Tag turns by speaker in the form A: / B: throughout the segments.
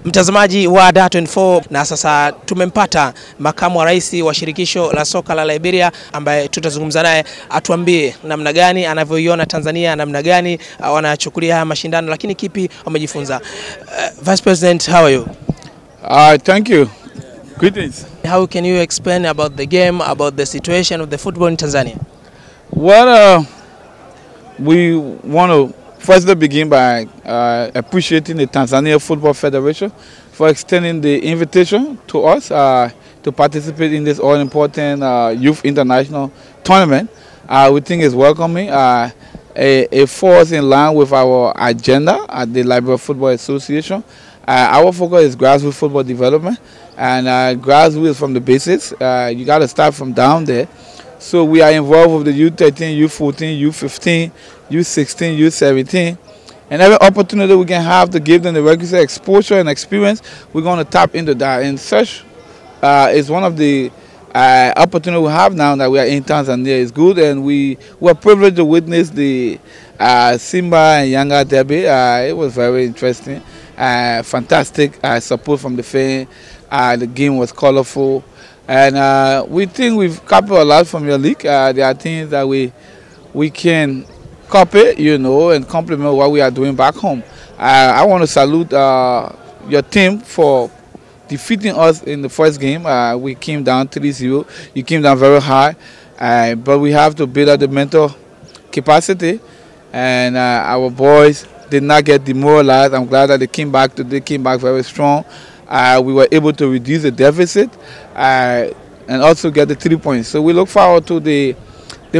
A: Mtazamaji wa Dar24, na sasa tumempata makamu wa rais wa shirikisho la soka la Liberia ambaye tutazungumza naye atuambie namna gani anavyoiona Tanzania, namna gani wanachukulia mashindano, lakini kipi wamejifunza. Vice President, how are you?
B: Thank you. Greetings.
A: How can you explain about the game, about the situation of the football in Tanzania?
B: Well, we want to firstly begin by appreciating the Tanzania Football Federation for extending the invitation to us to participate in this all-important youth international tournament. We think it's welcoming. It falls in line with our agenda at the Liberia Football Association. Our focus is grassroots football development, and grassroots from the basics. You got to start from down there. So we are involved with the U13, U14, U15, U16, U17, and every opportunity we can have to give them the requisite exposure and experience, we're going to tap into that. And such is one of the opportunities we have now that we are in Tanzania. It's good, and we were privileged to witness the Simba and YANGA derby. It was very interesting, fantastic support from the fans. The game was colorful. And we think we've copied a lot from your league. There are things that we can copy, you know, and complement what we are doing back home. I want to salute your team for defeating us in the first game. We came down 3-0. You came down very high, but we have to build up the mental capacity. And our boys did not get demoralized. I'm glad that they came back today, came back very strong. We were able to reduce the deficit and also get the 3 points. So we look forward to the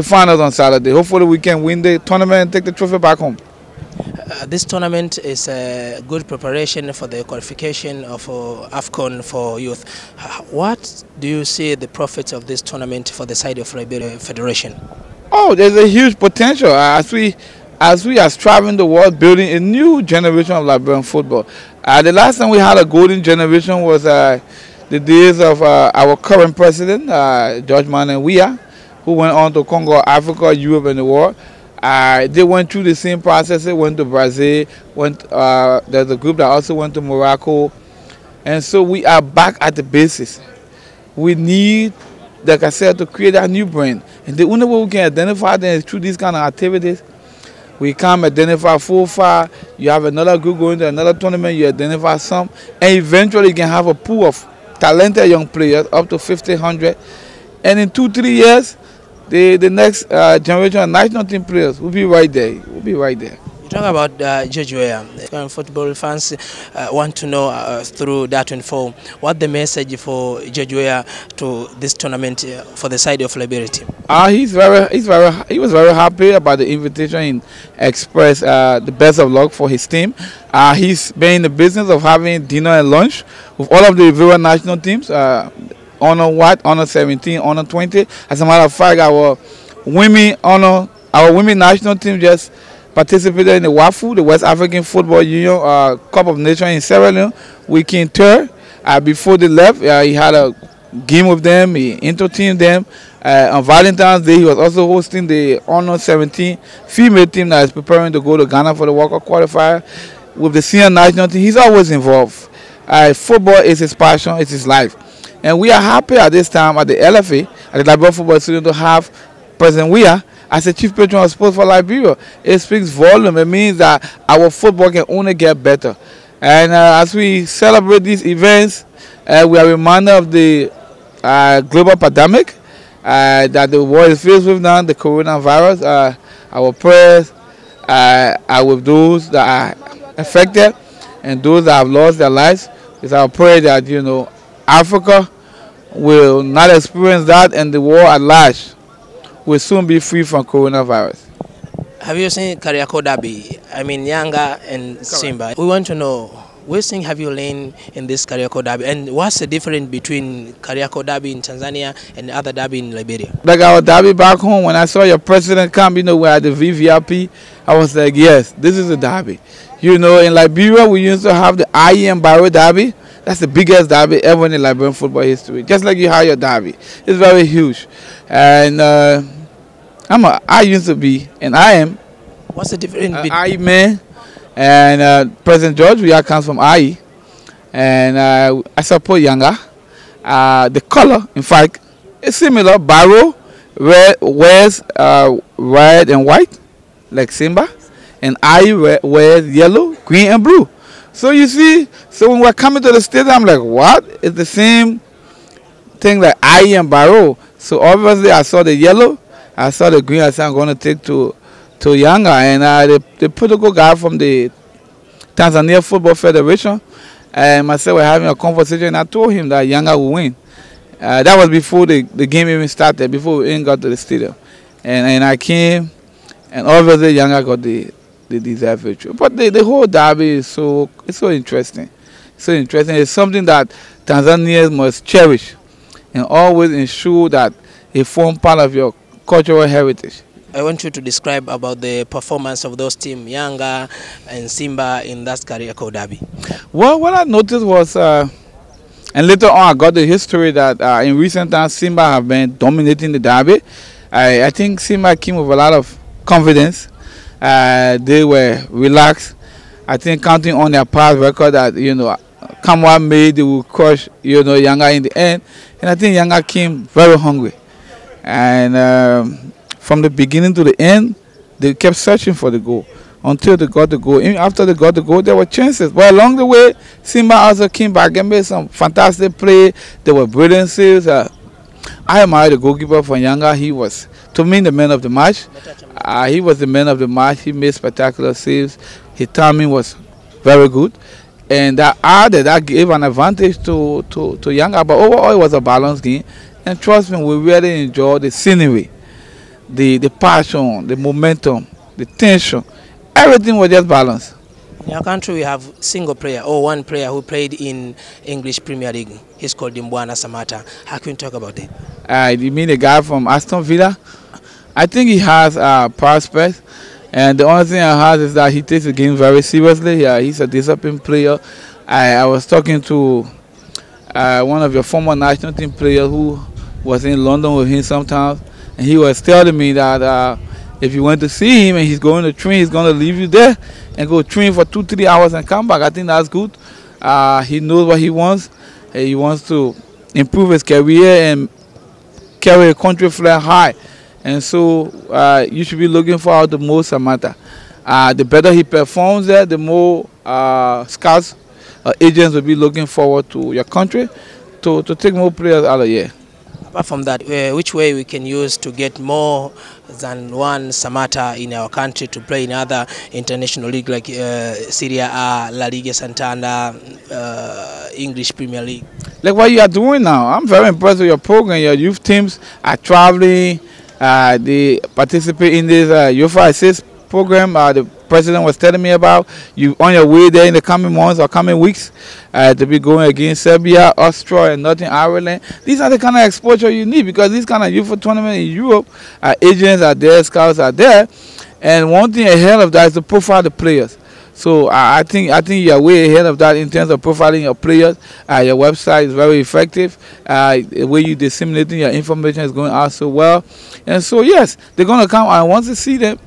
B: finals on Saturday. Hopefully we can win the tournament and take the trophy back home.
A: This tournament is a good preparation for the qualification of AFCON for youth. What do you see the profits of this tournament for the side of Liberia Federation? Oh,
B: there's a huge potential as we are striving the world, building a new generation of Liberian football. The last time we had a golden generation was the days of our current president, George Weah, who went on to conquer Africa, Europe, and the world. They went through the same process. They went to Brazil. There's a group that also went to Morocco. And so we are back at the basis. We need, like I said, to create a new brand. And the only way we can identify them is through these kind of activities. We come identify 4 or 5, you have another group going to another tournament, you identify some, and eventually you can have a pool of talented young players up to 1,500. And in 2-3 years, the next generation of national team players will be right there. We'll be right there.
A: You talk about George Weah. Football fans want to know through Dar24 what the message for George Weah to this tournament for the side of Liberia team.
B: He was very happy about the invitation and expressed the best of luck for his team. He's been in the business of having dinner and lunch with all of the Liberia national teams. Honor what? Honor 17, Honor 20. As a matter of fact, our women national team just participated in the WAFU, the West African Football Union Cup of Nations in Sierra Leone. We came third. Before they left, he had a game with them. He inter-teamed them. On Valentine's Day, he was also hosting the Honor 17 female team that is preparing to go to Ghana for the World Cup qualifier. With the senior national team, he's always involved. Football is his passion, it's his life. And we are happy at this time at the LFA, at the Liberia Football Association, to have President Weah as the chief patron of sports for Liberia. It speaks volume. It means that our football can only get better. And as we celebrate these events, we are reminded of the global pandemic that the world is faced with now, the coronavirus. Our prayers are with those that are affected and those that have lost their lives. It's our prayer that, you know, Africa will not experience that, and the world at large will soon be free from coronavirus.
A: Have you seen Kariako Derby? I mean, YANGA and Simba. We want to know, which thing have you learned in this Kariako Derby, and what's the difference between Kariako Derby in Tanzania and other derby in Liberia?
B: Like our derby back home, when I saw your president come, you know, we're at the VVIP, I was like, yes, this is a derby. You know, in Liberia, we used to have the IE and Barrow Derby. That's the biggest derby ever in Liberian football history. Just like you have your derby. It's very huge. And I used to be, and I am.
A: What's the difference between
B: IE man? And President George Weah comes from IE. and I support YANGA. The color, in fact, is similar. Barrow, wears red and white, like Simba, and I wears yellow, green, and blue. So you see, so when we're coming to the stadium, I'm like, what? It's the same thing like I and Barrow. So obviously, I saw the yellow, I saw the green. I said I'm going to take to YANGA, and the political guy from the Tanzania Football Federation and myself were having a conversation, and I told him that YANGA will win. That was before the game even started, before we even got to the stadium. And I came, and obviously YANGA got the deserved victory. But the whole derby is so interesting. So interesting. It's something that Tanzanians must cherish and always ensure that it forms part of your cultural heritage.
A: I want you to describe about the performance of those teams, YANGA and Simba, in that Kariakoo derby.
B: Well, what I noticed was, and later on I got the history that in recent times Simba have been dominating the derby. I think Simba came with a lot of confidence. They were relaxed. I think counting on their past record that, come what may, they will crush, YANGA in the end. And I think YANGA came very hungry. And from the beginning to the end, they kept searching for the goal until they got the goal. Even after they got the goal, there were chances. But along the way, Simba also came back and made some fantastic play. There were brilliant saves. I admire the goalkeeper for YANGA. He was, to me, the man of the match. He was the man of the match. He made spectacular saves. His timing was very good. And that gave an advantage to YANGA. But overall, it was a balanced game. And trust me, we really enjoyed the scenery, the passion, the momentum, the tension. Everything was just balanced.
A: In our country, we have single player or one player who played in English Premier League. He's called Mbwana Samata. How can you talk about that?
B: You mean the guy from Aston Villa? I think he has prospects. And the only thing I heard is that he takes the game very seriously. He's a disciplined player. I was talking to one of your former national team players who was in London with him sometimes. And he was telling me that if you went to see him and he's going to train, he's going to leave you there and go train for 2-3 hours and come back. I think that's good. He knows what he wants. He wants to improve his career and carry a country flag high. And so you should be looking forward to more Samata. The better he performs there, the more scouts, agents will be looking forward to your country to take more players out of here.
A: Apart from that, which way we can use to get more than one Samata in our country to play in other international league like Serie A, La Liga Santander, English Premier League?
B: Like what you are doing now. I'm very impressed with your program. Your youth teams are traveling. They participate in this UEFA Assist program the president was telling me about. You on your way there in the coming months or coming weeks to be going against Serbia, Austria, and Northern Ireland. These are the kind of exposure you need because these kind of youth tournaments in Europe, agents are there, scouts are there, and one thing ahead of that is to profile the players. So I think you are way ahead of that in terms of profiling your players. Your website is very effective. The way you disseminating your information is going out so well, and so yes, they're going to come. I want to see them.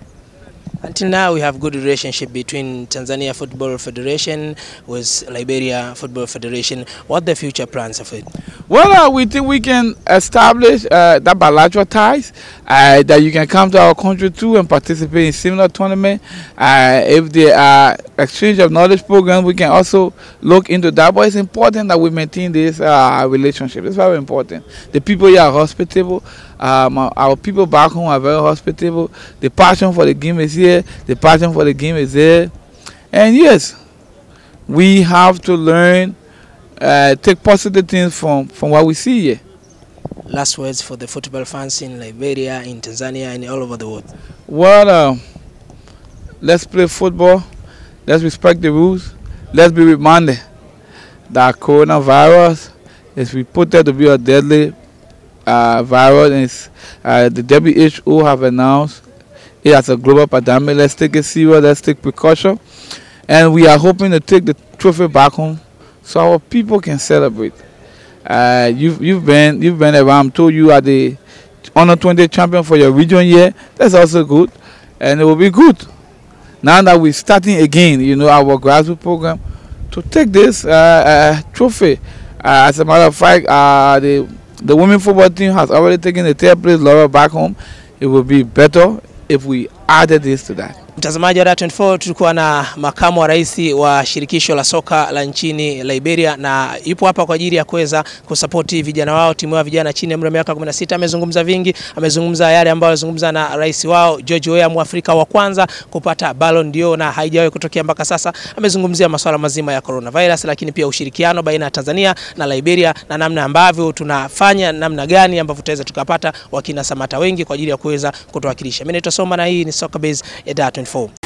A: Until now, we have good relationship between Tanzania Football Federation with Liberia Football Federation. What are the future plans of it?
B: Well, we think we can establish that bilateral ties, that you can come to our country too and participate in similar tournaments. If there are exchange of knowledge programs, we can also look into that. But it's important that we maintain this relationship. It's very important. The people here are hospitable. Our people back home are very hospitable. The passion for the game is here. The passion for the game is there. And yes, we have to learn, take positive things from what we see here.
A: Last words for the football fans in Liberia, in Tanzania, and all over the world.
B: Well, let's play football. Let's respect the rules. Let's be reminded that coronavirus is reported to be a deadly virus, and the WHO have announced it as a global pandemic. Let's take it serious. Let's take precaution, and we are hoping to take the trophy back home so our people can celebrate. You've been around. I'm told you are the under 20 champion for your region here. That's also good, and it will be good. Now that we're starting again, our grassroots program, to take this trophy. As a matter of fact, the women football team has already taken the third place laurel back home. It would be better if we added this to that.
A: Mtazamaji wa TFF, tulikuwa na makamu wa rais wa shirikisho la soka la nchini Liberia, na yupo hapa kwa ajili ya kuweza kusapoti vijana wao, timu ya vijana chini ya umri wa miaka 16. Amezungumza vingi, amezungumza yale ambayo alizungumza na rais wao Weah, Mwafrika wa kwanza kupata Ballon d'Or na haijawahi kutokea mpaka sasa. Amezungumzia masuala mazima ya coronavirus, lakini pia ushirikiano baina ya Tanzania na Liberia na namna ambavyo tunafanya, namna gani ambavyo tutaweza tukapata wakina Samata wengi kwa ajili ya kuweza kutuwakilisha. Mimi naitwa Soma na hii ni Soka Base ya TFF.